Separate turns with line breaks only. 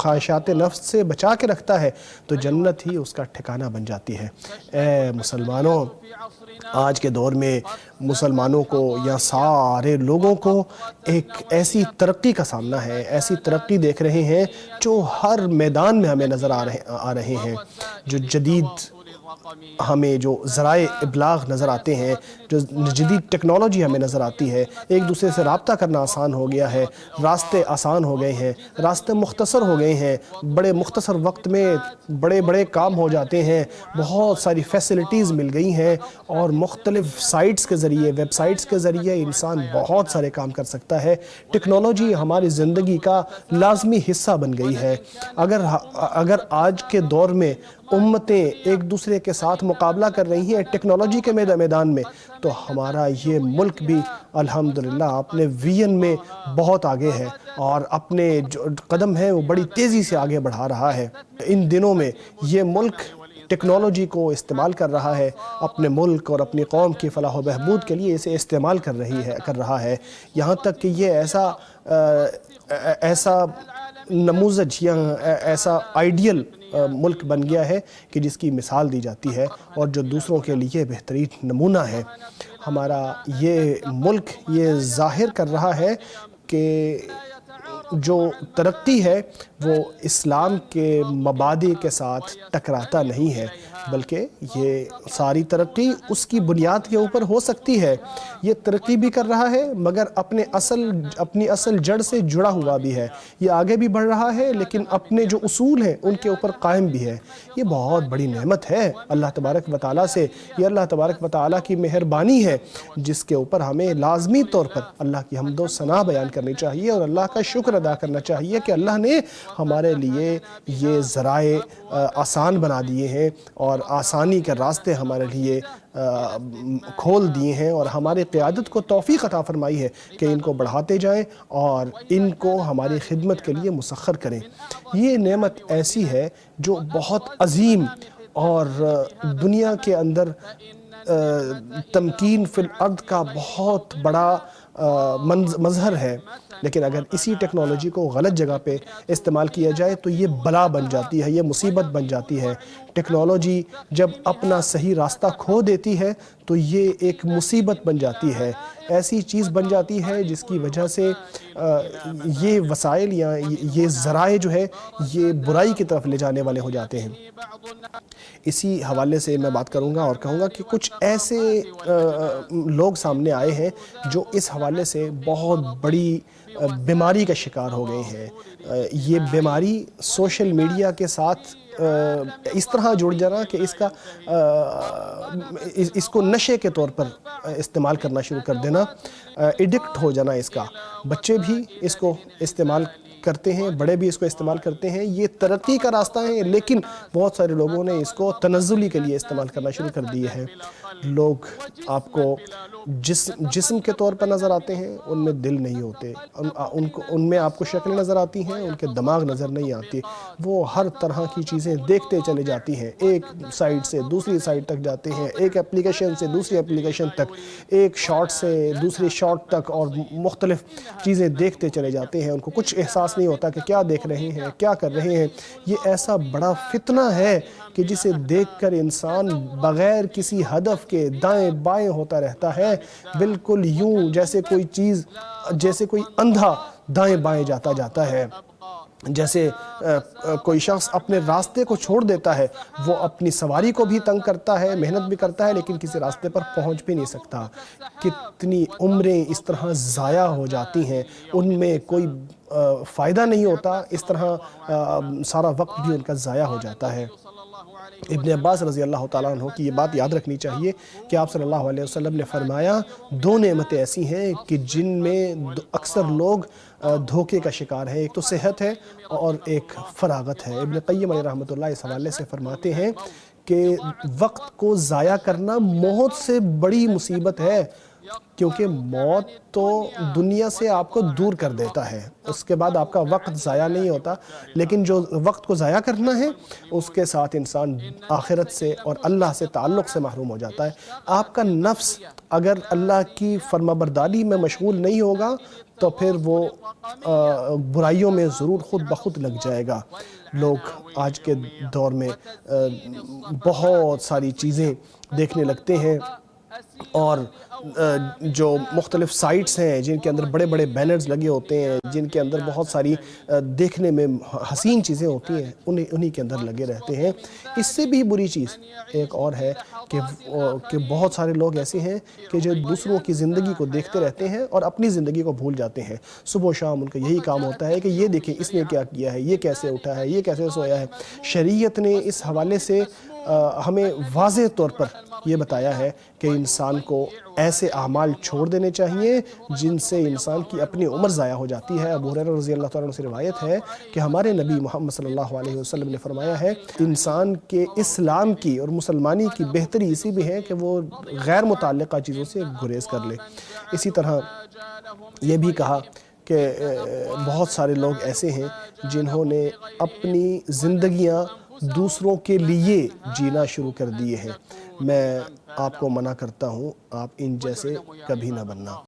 خواہشات نفس سے بچا کے رکھتا ہے تو جنت ہی اس کا ٹھکانہ بن جاتی ہے۔ اے مسلمانوں، آج کے دور میں مسلمانوں کو یا سارے لوگوں کو ایک ایسی ترقی کا سامنا ہے، ایسی ترقی دیکھ رہے ہیں جو ہر میدان میں ہمیں نظر آ رہے ہیں، جو جدید ہمیں جو ذرائع ابلاغ نظر آتے ہیں، جو جدید ٹیکنالوجی ہمیں نظر آتی ہے، ایک دوسرے سے رابطہ کرنا آسان ہو گیا ہے، راستے آسان ہو گئے ہیں، راستے مختصر ہو گئے ہیں، بڑے مختصر وقت میں بڑے بڑے کام ہو جاتے ہیں، بہت ساری فیسلٹیز مل گئی ہیں، اور مختلف سائٹس کے ذریعے، ویب سائٹس کے ذریعے انسان بہت سارے کام کر سکتا ہے۔ ٹیکنالوجی ہماری زندگی کا لازمی حصہ بن گئی ہے۔ اگر آج کے دور میں امتیں ایک دوسرے کے ساتھ مقابلہ کر رہی ہیں ٹیکنالوجی کے میدان میں، تو ہمارا یہ ملک بھی الحمدللہ اپنے ویژن میں بہت آگے ہے، اور اپنے جو قدم ہے وہ بڑی تیزی سے آگے بڑھا رہا ہے۔ ان دنوں میں یہ ملک ٹیکنالوجی کو استعمال کر رہا ہے، اپنے ملک اور اپنی قوم کی فلاح و بہبود کے لیے اسے استعمال کر رہا ہے، یہاں تک کہ یہ ایسا نموذج یا ایسا آئیڈیل ملک بن گیا ہے کہ جس کی مثال دی جاتی ہے اور جو دوسروں کے لیے بہترین نمونہ ہے۔ ہمارا یہ ملک یہ ظاہر کر رہا ہے کہ جو ترقی ہے وہ اسلام کے مبادئ کے ساتھ ٹکراتا نہیں ہے، بلکہ یہ ساری ترقی اس کی بنیاد کے اوپر ہو سکتی ہے۔ یہ ترقی بھی کر رہا ہے مگر اپنی اصل جڑ سے جڑا ہوا بھی ہے، یہ آگے بھی بڑھ رہا ہے لیکن اپنے جو اصول ہیں ان کے اوپر قائم بھی ہے۔ یہ بہت بڑی نعمت ہے اللہ تبارک و تعالیٰ سے، یہ اللہ تبارک و تعالیٰ کی مہربانی ہے جس کے اوپر ہمیں لازمی طور پر اللہ کی حمد و ثنا بیان کرنی چاہیے اور اللہ کا شکر ادا کرنا چاہیے کہ اللہ نے ہمارے لیے یہ ذرائع آسان بنا دیے ہیں اور آسانی کے راستے ہمارے لیے کھول دیے ہیں، اور ہماری قیادت کو توفیق عطا فرمائی ہے کہ ان کو بڑھاتے جائیں اور ان کو ہماری خدمت کے لیے مسخر کریں۔ یہ نعمت ایسی ہے جو بہت عظیم اور دنیا کے اندر تمکین فی الارض کا بہت بڑا مظہر ہے، لیکن اگر اسی ٹیکنالوجی کو غلط جگہ پہ استعمال کیا جائے تو یہ بلا بن جاتی ہے، یہ مصیبت بن جاتی ہے۔ ٹیکنالوجی جب اپنا صحیح راستہ کھو دیتی ہے تو یہ ایک مصیبت بن جاتی ہے، ایسی چیز بن جاتی ہے جس کی وجہ سے یہ وسائل یا یہ ذرائع جو ہے یہ برائی کی طرف لے جانے والے ہو جاتے ہیں۔ اسی حوالے سے میں بات کروں گا اور کہوں گا کہ کچھ ایسے لوگ سامنے آئے ہیں جو اس حوالے سے بہت بڑی بیماری کا شکار ہو گئے ہیں۔ یہ بیماری سوشل میڈیا کے ساتھ اس طرح جڑ جانا کہ اس کو نشے کے طور پر استعمال کرنا شروع کر دینا، ایڈکٹ ہو جانا اس کا۔ بچے بھی اس کو استعمال کرتے ہیں، بڑے بھی اس کو استعمال کرتے ہیں۔ یہ ترقی کا راستہ ہے لیکن بہت سارے لوگوں نے اس کو تنزلی کے لیے استعمال کرنا شروع کر دیے ہیں۔ لوگ آپ کو جسم کے طور پر نظر آتے ہیں، ان میں دل نہیں ہوتے، ان میں آپ کو شکل نظر آتی ہیں، ان کے دماغ نظر نہیں آتی۔ وہ ہر طرح کی چیزیں دیکھتے چلے جاتی ہیں، ایک سائٹ سے دوسری سائٹ تک جاتے ہیں، ایک اپلیکیشن سے دوسری اپلیکیشن تک، ایک شارٹ سے دوسری شارٹ تک، اور مختلف چیزیں دیکھتے چلے جاتے ہیں۔ ان کو کچھ احساس نہیں ہوتا کہ کیا دیکھ رہے ہیں، کیا کر رہے ہیں۔ یہ ایسا بڑا فتنہ ہے کہ جسے دیکھ کر انسان بغیر کسی ہدف کے دائیں بائیں ہوتا رہتا ہے، بالکل یوں جیسے کوئی اندھا دائیں بائیں جاتا ہے، جیسے کوئی شخص اپنے راستے کو چھوڑ دیتا ہے، وہ اپنی سواری کو بھی تنگ کرتا ہے، محنت بھی کرتا ہے لیکن کسی راستے پر پہنچ بھی نہیں سکتا۔ کتنی عمریں اس طرح ضائع ہو جاتی ہیں، ان میں کوئی فائدہ نہیں ہوتا، اس طرح سارا وقت بھی ان کا ضائع ہو جاتا ہے۔ ابن عباس رضی اللہ تعالیٰ عنہ کی یہ بات یاد رکھنی چاہیے کہ آپ صلی اللہ علیہ وسلم نے فرمایا دو نعمتیں ایسی ہیں کہ جن میں اکثر لوگ دھوکے کا شکار ہیں، ایک تو صحت ہے اور ایک فراغت ہے۔ ابن قیم علیہ رحمۃ اللہ اس حوالے سے فرماتے ہیں کہ وقت کو ضائع کرنا موت سے بڑی مصیبت ہے۔ کیونکہ موت تو دنیا سے آپ کو دور کر دیتا ہے، اس کے بعد آپ کا وقت ضائع نہیں ہوتا، لیکن جو وقت کو ضائع کرنا ہے اس کے ساتھ انسان آخرت سے اور اللہ سے تعلق سے محروم ہو جاتا ہے۔ آپ کا نفس اگر اللہ کی فرمانبرداری میں مشغول نہیں ہوگا تو پھر وہ برائیوں میں ضرور خود بخود لگ جائے گا۔ لوگ آج کے دور میں بہت ساری چیزیں دیکھنے لگتے ہیں، اور جو مختلف سائٹس ہیں جن کے اندر بڑے بڑے بینرز لگے ہوتے ہیں، جن کے اندر بہت ساری دیکھنے میں حسین چیزیں ہوتی ہیں، انہی کے اندر لگے رہتے ہیں۔ اس سے بھی بری چیز ایک اور ہے کہ بہت سارے لوگ ایسے ہیں کہ جو دوسروں کی زندگی کو دیکھتے رہتے ہیں اور اپنی زندگی کو بھول جاتے ہیں۔ صبح و شام ان کا یہی کام ہوتا ہے کہ یہ دیکھیں اس نے کیا کیا ہے، یہ کیسے اٹھا ہے، یہ کیسے سویا ہے۔ شریعت نے اس حوالے سے ہمیں واضح طور پر یہ بتایا ہے کہ انسان کو ایسے اعمال چھوڑ دینے چاہیے جن سے انسان کی اپنی عمر ضائع ہو جاتی ہے۔ ابو ہریرہ رضی اللہ تعالیٰ عنہ سے روایت ہے کہ ہمارے نبی محمد صلی اللہ علیہ وسلم نے فرمایا ہے، انسان کے اسلام کی اور مسلمانی کی بہتری اسی بھی ہے کہ وہ غیر متعلقہ چیزوں سے گریز کر لے۔ اسی طرح یہ بھی کہا کہ بہت سارے لوگ ایسے ہیں جنہوں نے اپنی زندگیاں دوسروں کے لیے جینا شروع کر دیے ہیں۔ میں آپ کو منع کرتا ہوں، آپ ان جیسے کبھی نہ بننا۔